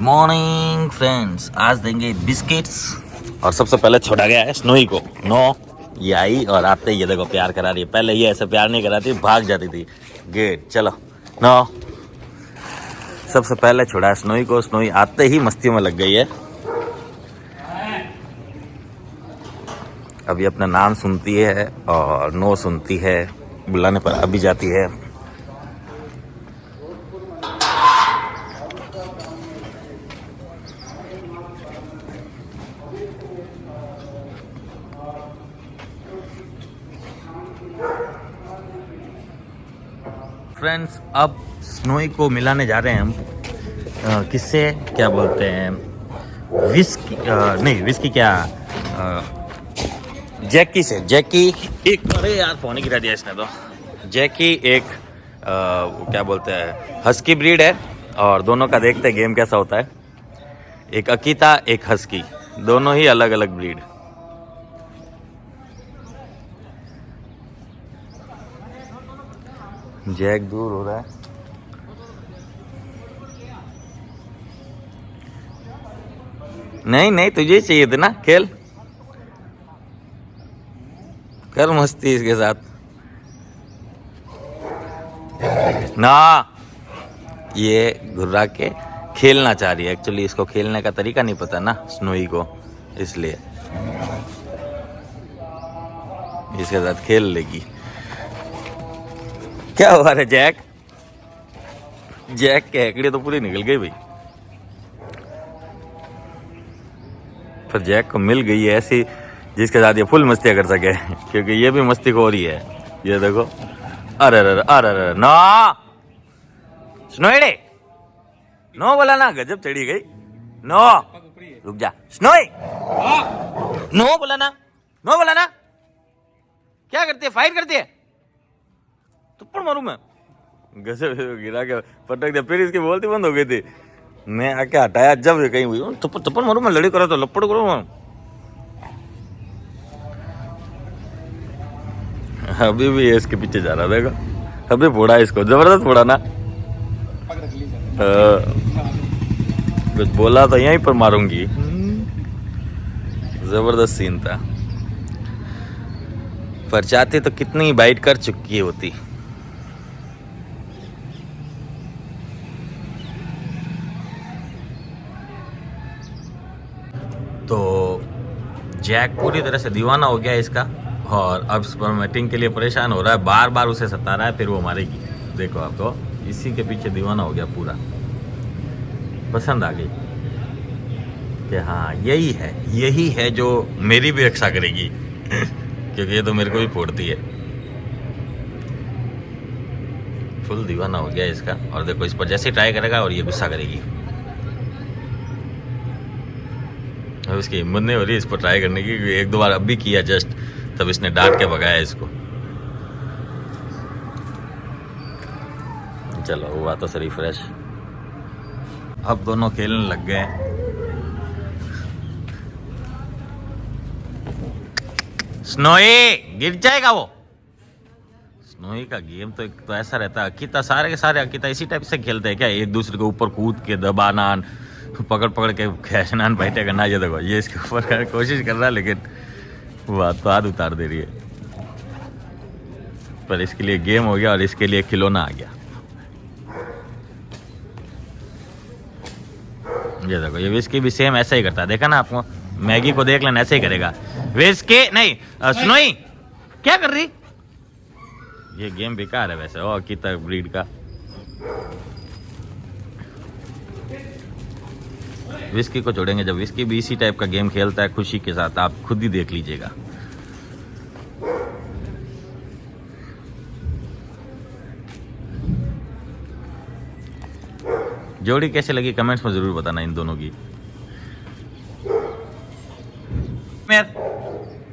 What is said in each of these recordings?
Morning friends, आज देंगे biscuits. और सबसे पहले छोड़ा गया है स्नोई को। नो, ये आई और आते ही ये देखो प्यार करा रही है। पहले ये ऐसे प्यार नहीं कराती, भाग जाती थी। गेट चलो। नो, सबसे पहले छोड़ा है स्नोई को। स्नोई आते ही मस्तियों में लग गई है। अभी अपना नाम सुनती है और नो सुनती है, बुलाने पर अभी जाती है। फ्रेंड्स, अब स्नोई को मिलाने जा रहे हैं हम। किससे, क्या बोलते हैं, विस्की नहीं, विस्की क्या, जैकी से। जैकी एक, अरे यार फोन ही गिरा दिया इसने तो। जैकी एक क्या बोलते हैं, हस्की ब्रीड है। और दोनों का देखते हैं गेम कैसा होता है। एक अकीता, एक हस्की, दोनों ही अलग अलग ब्रीड। जैक दूर हो रहा है। नहीं नहीं, तुझे ही चाहिए थे ना, खेल कर मस्ती इसके साथ ना। ये घुर्रा के खेलना चाह रही है। एक्चुअली इसको खेलने का तरीका नहीं पता ना स्नोई को, इसलिए इसके साथ खेल लेगी। क्या हुआ रे जैक? जैक के हेकड़े तो पूरी निकल गई भाई। पर जैक को मिल गई है ऐसी जिसके साथ ये फुल मस्तियां कर सके, क्योंकि ये भी मस्ती खो रही है। ये देखो, अरे अरे अरे अरे, नो स्नोई, नो बोला ना, गजब चढ़ी गई। नो, रुक जा स्नोई, नो बोला ना, नो बोला ना। क्या करती है, फाइट करती है? थप्पड़ मारूं मैं? गजब गिरा के पटक दिया, फिर इसकी बोलती बंद हो गई थी। मैं आके हटाया, जब कहीं हुई थप्पड़ मारूं मैं, लड़ी करा तो लपड़ करूं मैं। अभी भी इसके पीछे जा रहा, देखो अभी फोड़ा इसको, जबरदस्त फोड़ा ना। कुछ बोला तो यहीं पर मारूंगी। जबरदस्त सीन था, पर चाहती तो कितनी बाइट कर चुकी होती। तो जैक पूरी तरह से दीवाना हो गया इसका, और अब स्पर्मेटिंग के लिए परेशान हो रहा है, बार बार उसे सता रहा है, फिर वो मारेगी। देखो आप तो इसी के पीछे दीवाना हो गया पूरा। पसंद आ गई कि हाँ यही है जो मेरी भी रक्षा करेगी। क्योंकि ये तो मेरे को भी फोड़ती है। फुल दीवाना हो गया इसका। और देखो इस पर जैसे ट्राई करेगा और ये गुस्सा करेगी। अब इसकी हिम्मत नहीं हो रही इस पर ट्राई करने की, एक दो बार अब भी किया जस्ट, तब इसने डांट के भगाया इसको। चलो हुआ तो सही फ्रेश। अब दोनों खेलने लग गए। स्नोई गिर जाएगा वो। स्नोई का गेम तो ऐसा रहता है। अकीता, सारे के सारे अकीता इसी टाइप से खेलते हैं क्या, एक दूसरे के ऊपर कूद के दबाना, पकड़ पकड़ के खींचना, बैठे करना। ये देखो ये इसके ऊपर कोशिश कर रहा है, लेकिन वो तो हाथ उतार दे रही है। पर इसके लिए गेम हो गया और इसके लिए खिलौना आ गया। ये देखो, ये विस्की भी सेम ऐसा ही करता है, देखा ना आपको। मैगी को देख लेना, ऐसे ही करेगा। विस्की नहीं, स्नोई क्या कर रही? ये गेम बेकार है वैसे, ओ अकीता ब्रीड का। विस्की को छोड़ेंगे जब विस्की भी इसी टाइप का गेम खेलता है खुशी के साथ, आप खुद ही देख लीजिएगा। जोड़ी कैसे लगी कमेंट्स में जरूर बताना इन दोनों की।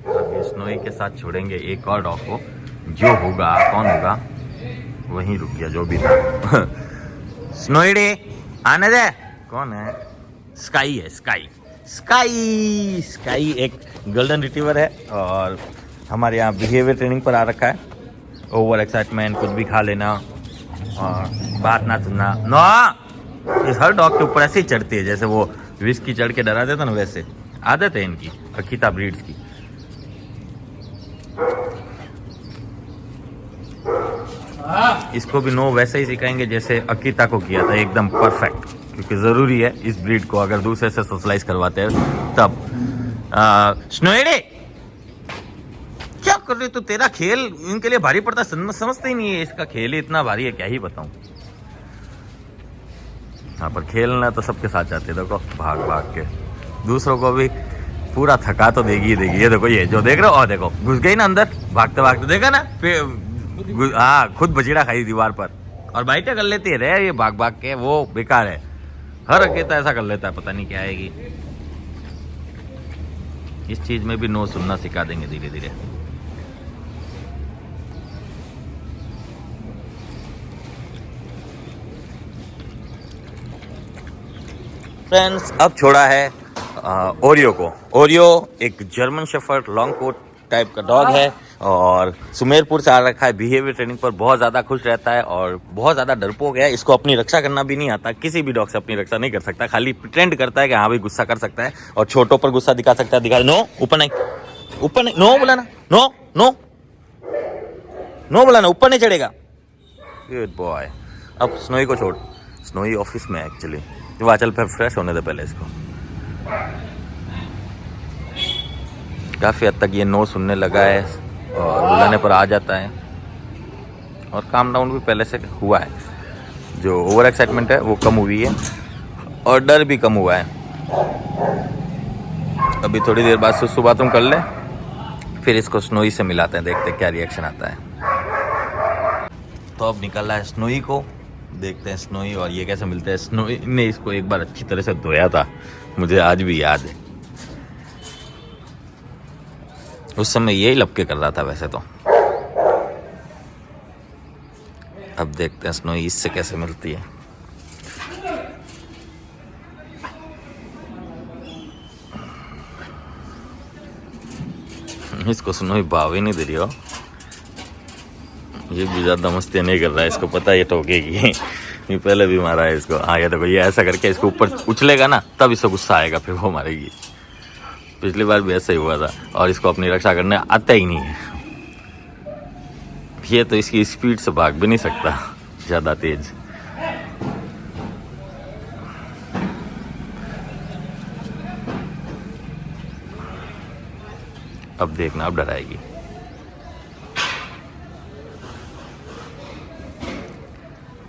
अभी स्नोई के साथ छोड़ेंगे एक और डॉग को। जो होगा, कौन होगा, वहीं रुक गया जो भी था। स्नोई डे आने दे। कौन है? स्काई है, स्काई एक गोल्डन रिट्रीवर है, और हमारे यहाँ बिहेवियर ट्रेनिंग पर आ रखा है। ओवर एक्साइटमेंट, कुछ भी खा लेना और बात ना सुनना। नो इस हर डॉग के ऊपर ऐसे ही चढ़ती है, जैसे वो विस्की चढ़ के डरा देता ना, वैसे आदत है इनकी अकीता ब्रीड्स की। इसको भी नो वैसे ही सिखाएंगे जैसे अकीता को किया था, एकदम परफेक्ट, क्योंकि ज़रूरी है इस ब्रीड को अगर दूसरे से सोशलाइज करवाते हैं तब। स्नोएडे क्या कर रहे तू? तेरा खेल इनके लिए भारी पड़ता, समझते ही नहीं है, इसका खेल ही इतना भारी है, क्या ही बताऊं। हाँ, पर खेलना तो सबके साथ जाते, देखो भाग भाग के दूसरों को भी पूरा थका तो देगी ही देगी। ये देखो, ये जो देख रहे हो, देखो घुस गई ना अंदर भागते भागते, देखा ना, हाँ खुद बजीड़ा खाई दीवार पर, और बाइटें कर लेती है रे ये भाग भाग के, वो बेकार है। हर अकेता ऐसा कर लेता है, पता नहीं क्या आएगी। इस चीज में भी नो सुनना सिखा देंगे धीरे धीरे। फ्रेंड्स, अब छोड़ा है ओरियो को। ओरियो एक German shepherd long coat type का डॉग है और सुमेरपुर से आ रखा है। बिहेवियर ट्रेनिंग पर बहुत ज़्यादा खुश रहता है और बहुत ज़्यादा डरपोक है। इसको अपनी रक्षा करना भी नहीं आता, किसी भी डॉग से अपनी रक्षा नहीं कर सकता, खाली प्रिटेंड करता है कि हाँ भाई गुस्सा कर सकता है और छोटों पर गुस्सा दिखा सकता है। दिखा, नो ऊपर नहीं, ऊपर नहीं, नो बोला ना, नो नो नो बोला ना, ऊपर नहीं चढ़ेगा। Good boy. अब स्नोई को छोड़, स्नोई ऑफिस में एक्चुअली, वहाँ चल फिर फ्रेश होने दे पहले इसको। काफ़ी हद तक ये नो सुनने लगा है और बुलाने पर आ जाता है और काम डाउन भी पहले से हुआ है। जो ओवर एक्साइटमेंट है वो कम हुई है और डर भी कम हुआ है। अभी थोड़ी देर बाद सुसु बाथरूम कर ले, फिर इसको स्नोई से मिलाते हैं, देखते हैं क्या रिएक्शन आता है। तो अब निकल रहा है स्नोई को, देखते हैं स्नोई और ये कैसे मिलते हैं। स्नोई ने इसको एक बार अच्छी तरह से धोया था, मुझे आज भी याद है। उस समय यही लपके कर रहा था वैसे तो। अब देखते हैं स्नोई इससे कैसे मिलती है। इसको स्नोई भाव ही नहीं दे रही हो, ये भी ज्यादा मस्ती नहीं कर रहा है, इसको पता है ये ठोकेगी। ये पहले भी मारा है इसको। हाँ, ये देखो, ये ऐसा करके इसको ऊपर उछलेगा ना, तब इसको गुस्सा आएगा, फिर वो मारेगी। पिछली बार भी ऐसा ही हुआ था और इसको अपनी रक्षा करने आता ही नहीं है। ये तो इसकी स्पीड से भाग भी नहीं सकता ज्यादा तेज। अब देखना, अब डराएगी।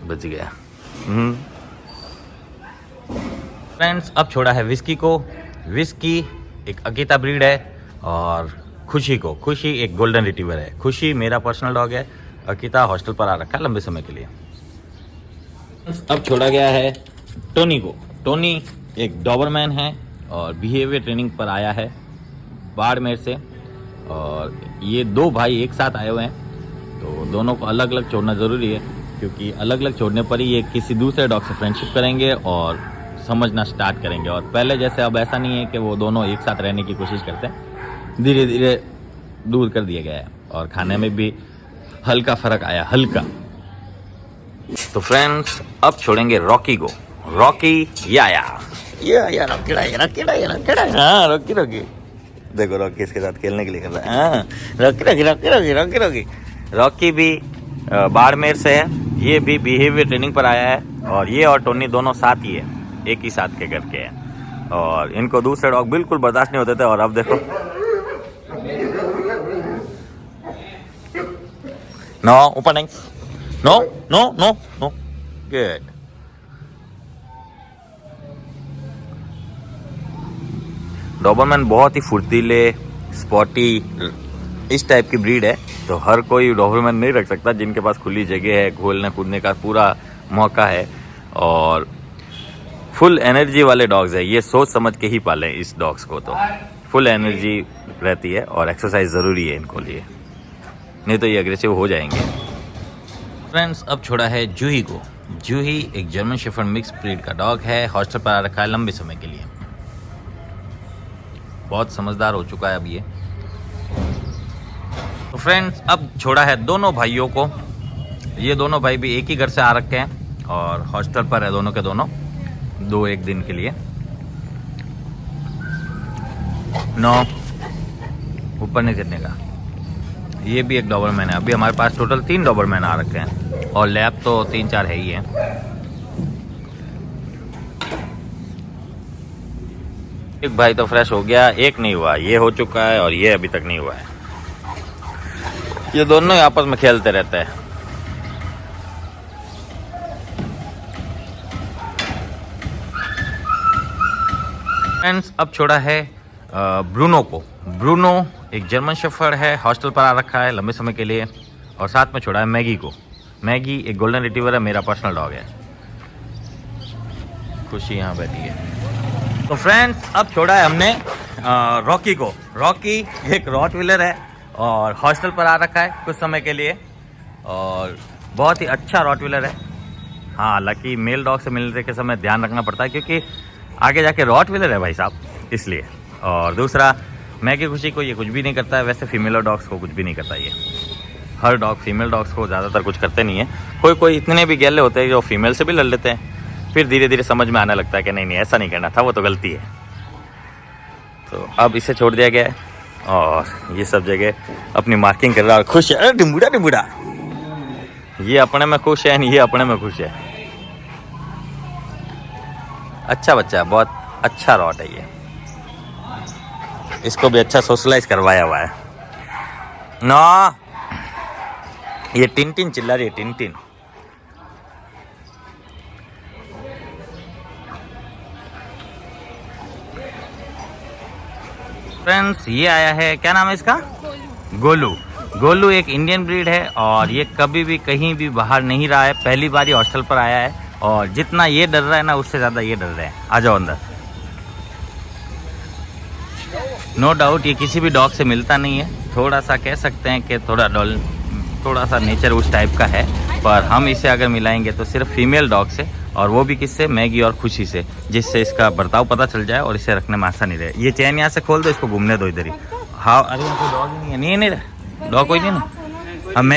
बच गया। फ्रेंड्स, अब छोड़ा है विस्की को। विस्की एक अकीता ब्रीड है और खुशी को, खुशी एक गोल्डन रिट्रीवर है। खुशी मेरा पर्सनल डॉग है, अकीता हॉस्टल पर आ रखा है लंबे समय के लिए। अब छोड़ा गया है टोनी को। टोनी एक डॉबरमैन है और बिहेवियर ट्रेनिंग पर आया है बाड़मेर से, और ये दो भाई एक साथ आए हुए हैं, तो दोनों को अलग अलग छोड़ना ज़रूरी है, क्योंकि अलग अलग छोड़ने पर ही ये किसी दूसरे डॉग से फ्रेंडशिप करेंगे और समझना स्टार्ट करेंगे। और पहले जैसे अब ऐसा नहीं है कि वो दोनों एक साथ रहने की कोशिश करते हैं, धीरे धीरे दूर कर दिया गया है और खाने में भी हल्का फर्क आया, हल्का। तो फ्रेंड्स, अब छोड़ेंगे रॉकी को। रॉकी याया रॉकी देखो, रॉकी इसके साथ खेलने के लिए कर रहा है। रॉकी रॉकी भी बाड़मेर से है, ये भी बिहेवियर ट्रेनिंग पर आया है और ये और टोनी दोनों साथ ही है, एक ही साथ के करके है और इनको दूसरे डॉग बिल्कुल बर्दाश्त नहीं होते थे। और अब देखो, नो ऊपर नहीं, no no no no, good. Doberman बहुत ही फुर्तीले, स्पॉटी इस टाइप की ब्रीड है, तो हर कोई डॉबरमैन नहीं रख सकता। जिनके पास खुली जगह है, खेलने कूदने का पूरा मौका है और फुल एनर्जी वाले डॉग्स है, ये सोच समझ के ही पालें इस डॉग्स को, तो फुल एनर्जी रहती है और एक्सरसाइज ज़रूरी है इनको लिए, नहीं तो ये एग्रेसिव हो जाएंगे। फ्रेंड्स, अब छोड़ा है जूही को। जूही एक जर्मन शेफर्ड मिक्स ब्रीड का डॉग है, हॉस्टल पर आ रखा है लंबे समय के लिए। बहुत समझदार हो चुका है अब ये। तो फ्रेंड्स, अब छोड़ा है दोनों भाइयों को। ये दोनों भाई भी एक ही घर से आ रखे हैं और हॉस्टल पर है दोनों के दोनों। 2-1 दिन के लिए। 9 ऊपर नहीं चढ़ने का। ये भी एक डॉबरमैन है। अभी हमारे पास टोटल 3 डॉबरमैन आ रखे हैं और लैब तो 3-4 है ही है। एक भाई तो फ्रेश हो गया, एक नहीं हुआ। ये हो चुका है और ये अभी तक नहीं हुआ है। ये दोनों ही आपस में खेलते रहते हैं। फ्रेंड्स अब छोड़ा है ब्रूनो को। ब्रूनो एक जर्मन शेफर्ड है, हॉस्टल पर आ रखा है लंबे समय के लिए। और साथ में छोड़ा है मैगी को। मैगी एक गोल्डन रिट्रीवर है, मेरा पर्सनल डॉग है। खुशी यहाँ बैठी है। तो फ्रेंड्स अब छोड़ा है हमने रॉकी को। रॉकी एक रॉटविलर है और हॉस्टल पर आ रखा है कुछ समय के लिए और बहुत ही अच्छा रॉटविलर है। हाँ, हालांकि मेल डॉग से मिलने के समय ध्यान रखना पड़ता है क्योंकि आगे जाके रॉटविलर है भाई साहब, इसलिए। और दूसरा, मैगी खुशी को ये कुछ भी नहीं करता है। वैसे फीमेल डॉग्स को कुछ भी नहीं करता ये। हर डॉग फीमेल डॉग्स को ज़्यादातर कुछ करते नहीं है। कोई इतने भी गैले होते हैं जो फीमेल से भी लड़ लेते हैं, फिर धीरे धीरे समझ में आने लगता है कि नहीं ऐसा नहीं करना था, वो तो गलती है। तो अब इसे छोड़ दिया गया है और ये सब जगह अपनी मार्किंग कर रहा है और खुश है। अरे डिम्बूड़ा डिम्बूड़ा, ये अपने में खुश है, ये अपने में खुश है। अच्छा बच्चा है, बहुत अच्छा रॉट है ये। इसको भी अच्छा सोशलाइज करवाया हुआ है। नो, ये टिन चिल्ला रही है, टिन। फ्रेंड्स ये आया है, क्या नाम है इसका? गोलू। गोलू एक इंडियन ब्रीड है और ये कभी भी कहीं भी बाहर नहीं रहा है, पहली बार ही हॉस्टल पर आया है। और जितना ये डर रहा है ना, उससे ज़्यादा ये डर रहे हैं। आ जाओ अंदर। नो डाउट ये किसी भी डॉग से मिलता नहीं है। थोड़ा सा कह सकते हैं कि थोड़ा सा नेचर उस टाइप का है, पर हम इसे अगर मिलाएंगे तो सिर्फ फीमेल डॉग से, और वो भी किससे? मैगी और खुशी से, जिससे इसका बर्ताव पता चल जाए और इसे रखने में आसानी रहे। ये चैन यहाँ से खोल दो, इसको घूमने दो इधर ही। हाँ, अरे कोई डॉग ही नहीं है। नहीं डॉग कोई नहीं ना।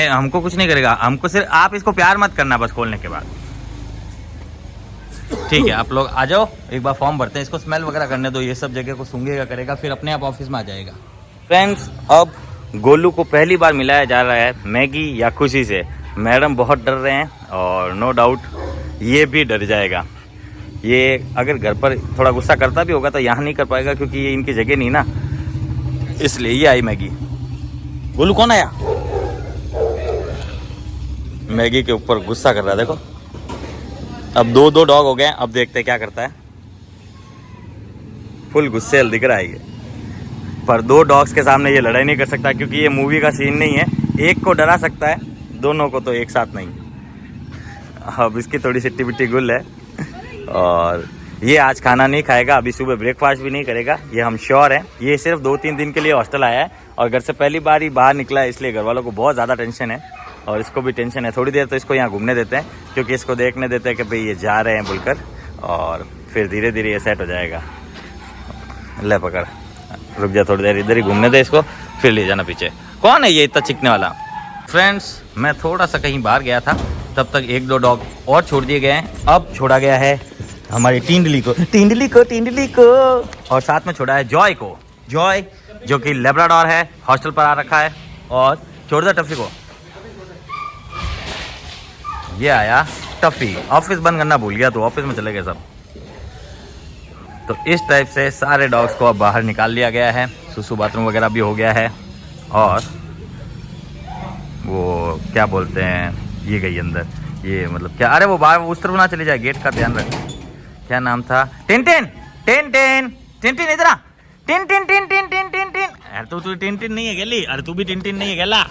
हमको कुछ नहीं करेगा, हमको सिर्फ आप इसको प्यार मत करना बस खोलने के बाद। ठीक है, आप लोग आ जाओ, एक बार फॉर्म भरते हैं। इसको स्मेल वगैरह करने दो, ये सब जगह को सूंघेगा करेगा, फिर अपने आप ऑफिस में आ जाएगा। फ्रेंड्स अब गोलू को पहली बार मिलाया जा रहा है मैगी या खुशी से। मैडम बहुत डर रहे हैं और नो डाउट ये भी डर जाएगा। ये अगर घर पर थोड़ा गुस्सा करता भी होगा तो यहाँ नहीं कर पाएगा क्योंकि ये इनकी जगह नहीं ना, इसलिए ये आई मैगी। गोलू कौन आया? मैगी के ऊपर गुस्सा कर रहा है, देखो। अब 2 डॉग हो गए, अब देखते हैं क्या करता है। फुल गुस्से दिख रहा है ये, पर 2 डॉग्स के सामने ये लड़ाई नहीं कर सकता क्योंकि ये मूवी का सीन नहीं है। एक को डरा सकता है, दोनों को तो एक साथ नहीं। अब इसकी थोड़ी सी टिबिटी गुल है और ये आज खाना नहीं खाएगा, अभी सुबह ब्रेकफास्ट भी नहीं करेगा, ये हम श्योर हैं। ये सिर्फ 2-3 दिन के लिए हॉस्टल आया है और घर से पहली बार ही बाहर निकला है, इसलिए घर वालों को बहुत ज़्यादा टेंशन है और इसको भी टेंशन है। थोड़ी देर तो इसको यहाँ घूमने देते हैं क्योंकि इसको देखने देते हैं कि भाई ये जा रहे हैं बोलकर, और फिर धीरे धीरे ये सेट हो जाएगा। ले पकड़, रुक जा थोड़ी देर, इधर ही घूमने दे इसको, फिर ले जाना पीछे। कौन है ये इतना चिकने वाला? फ्रेंड्स मैं थोड़ा सा कहीं बाहर गया था, तब तक 1-2 डॉग और छोड़ दिए गए हैं। अब छोड़ा गया है हमारी टिंडली को और साथ में छोड़ा है जॉय को। जॉय जो कि लेब्राडोर है, हॉस्टल पर आ रखा है। और छोड़ दो टफी को। ये आया टफी। ऑफिस बंद करना भूल गया तो ऑफिस में चले गए सब। तो इस टाइप से सारे डॉग्स को अब बाहर निकाल लिया गया है, सुसु बाथरूम वगैरह भी हो गया है। और वो क्या बोलते हैं, ये गई अंदर, ये मतलब क्या, अरे वो बाहर उस तरफ ना चली जाए, गेट का ध्यान रख। क्या नाम था? टिन इधर आ। टिन। अरे तू टिन नहीं है गेली, अरे तू भी टिन नहीं है गेला।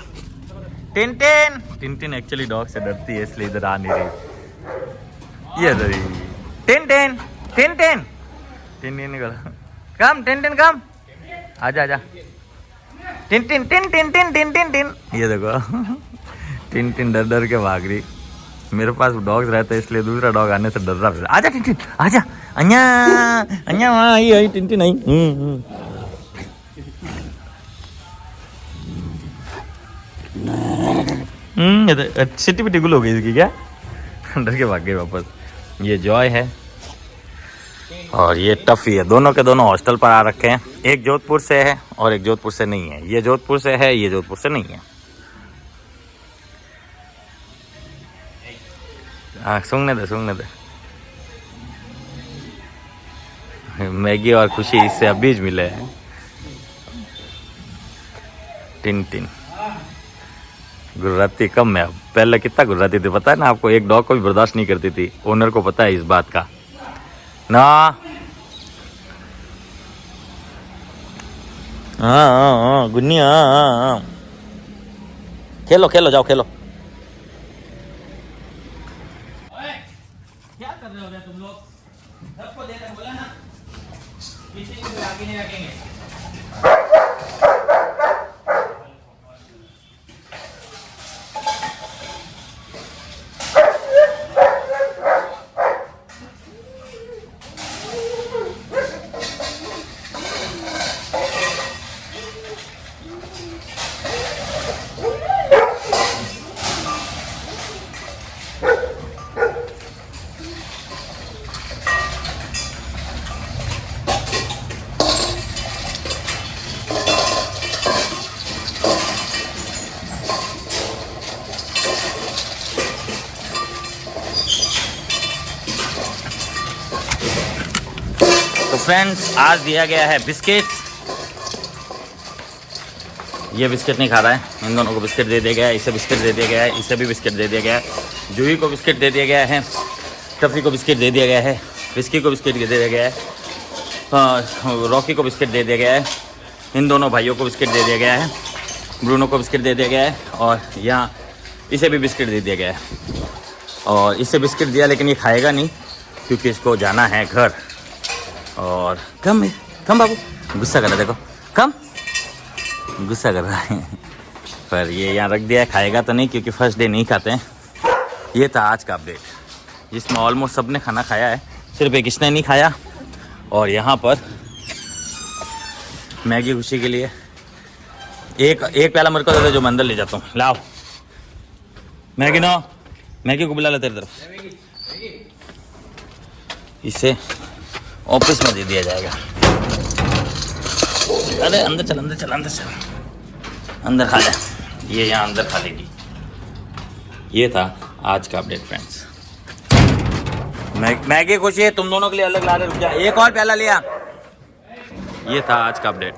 टिन एक्चुअली डॉग से डरती है इसलिए इधर आ नहीं रही। ये इधर ही टिन निकल। कम टिन कम, आजा। टिन। ये देखो टिन डर के भाग रही। मेरे पास डॉग्स रहते इसलिए दूसरा डॉग आने से डर रहा। आजा टिन, आजा। अन्या वहाँ आई टिन आई। सिटी पिटी गुल हो गई इसकी क्या? डर के भाग गई वापस। ये जॉय है और ये टफी है, दोनों के दोनों हॉस्टल पर आ रखे हैं। एक जोधपुर से है और एक जोधपुर से नहीं है। ये जोधपुर से है, ये जोधपुर से नहीं है। सुनने दे। मैगी और खुशी इससे अभी मिले हैं। टिन गुर्राती कम है अब, पहले कितना गुर्राती थी पता है ना आपको। एक डॉग को भी बर्दाश्त नहीं करती थी, ओनर को पता है इस बात का ना। हाँ गुन्नी, हाँ खेलो जाओ खेलो। क्या कर रहे हो तुम लोग? सबको देना बोला ना, किसी को आगे नहीं रखेंगे। तो फ्रेंड्स आज दिया गया है बिस्किट। ये बिस्किट नहीं खा रहा है, इन दोनों को बिस्किट दे दिया गया है। इसे बिस्किट दे दिया गया है, इसे भी बिस्किट दे दिया गया है। जूही को बिस्किट दे दिया गया है, टफी को बिस्किट दे दिया गया है, विस्की को बिस्किट दे दिया गया है, रॉकी को बिस्किट दे दिया गया है। इन दोनों भाइयों को बिस्किट दे दिया गया है, ब्रूनो को बिस्किट दे दिया गया है और यहाँ इसे भी बिस्किट दे दिया गया है। और इसे बिस्किट दिया लेकिन ये खाएगा नहीं क्योंकि इसको जाना है घर। और कम बाबू, गुस्सा कर रहा है, देखो कम गुस्सा कर रहा है। पर ये यहाँ रख दिया है, खाएगा तो नहीं क्योंकि फर्स्ट डे नहीं खाते हैं। ये था आज का अपडेट जिसमें ऑलमोस्ट सब ने खाना खाया है, सिर्फ एक इसने नहीं खाया। और यहाँ पर मैगी खुशी के लिए एक प्याला मेरे को दे दो जो मैं अंदर ले जाता हूँ। लाओ मैगी, नो मैगी को बुला ला तेरी तरफ। इसे ऑफिस में दे दिया जाएगा। अरे अंदर चल अंदर खा ले, ये यहाँ अंदर खा लेगी। ये था आज का अपडेट फ्रेंड्स। मैगी खुशी है, तुम दोनों के लिए अलग ला रहे, रुक जा, एक और प्याला लिया। ये था आज का अपडेट।